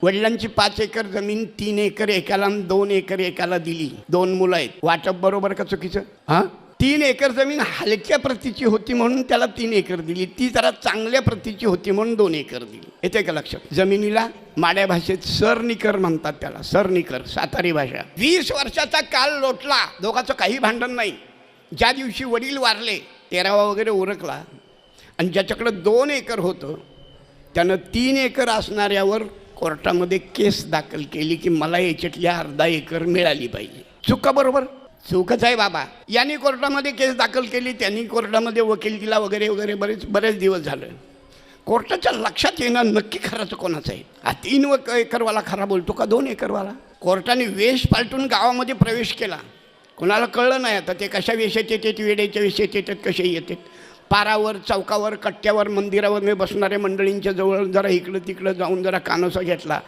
वडिलांची 5 एकर जमीन 3 एकर एकाला आणि 2 एकर एकाला दिली. 2 मुलं आहेत. वाटप बरोबर का चुकीचं? हां, 3 एकर जमीन हलक्या प्रतीची होती म्हणून त्याला 3 एकर दिली. ती जरा चांगल्या प्रतीची होती म्हणून 2 एकर दिली. येते का लक्षात? जमिनीला माड्या भाषेत सरनिकर म्हणतात, त्याला सरनिकर, सातारी भाषा. 20 वर्षाचा काल लोटला, दोघांचं काही भांडण नाही. ज्या दिवशी वडील वारले 13वा वगैरे उरकला आणि ज्याच्याकडं 2 एकर होतं त्यानं 3 एकर असणाऱ्यावर कोर्टामध्ये केस दाखल केली की मला याच्यातल्या अर्धा एकर मिळाली पाहिजे. चुका बरोबर? चूकच आहे बाबा. यांनी कोर्टामध्ये केस दाखल केली, त्यांनी कोर्टामध्ये वकील दिला वगैरे वगैरे, बरेच दिवस झाले. कोर्टाच्या लक्षात येणार नक्की खराचं कोणाचं आहे. हा 3 एकरवाला खरा बोलतो का 2 एकरवाला? कोर्टाने वेश पालटून गावामध्ये प्रवेश केला. कोणाला कळलं नाही आता ते कशा वेशात येतात, वेड्याच्या वेशात येतात, कसे येतात. पारावर, चौकावर, कट्ट्यावर, मंदिरावर बसणाऱ्या मंडळींच्या जवळ जरा इकडं तिकडं जाऊन जरा कानोसा घेतला.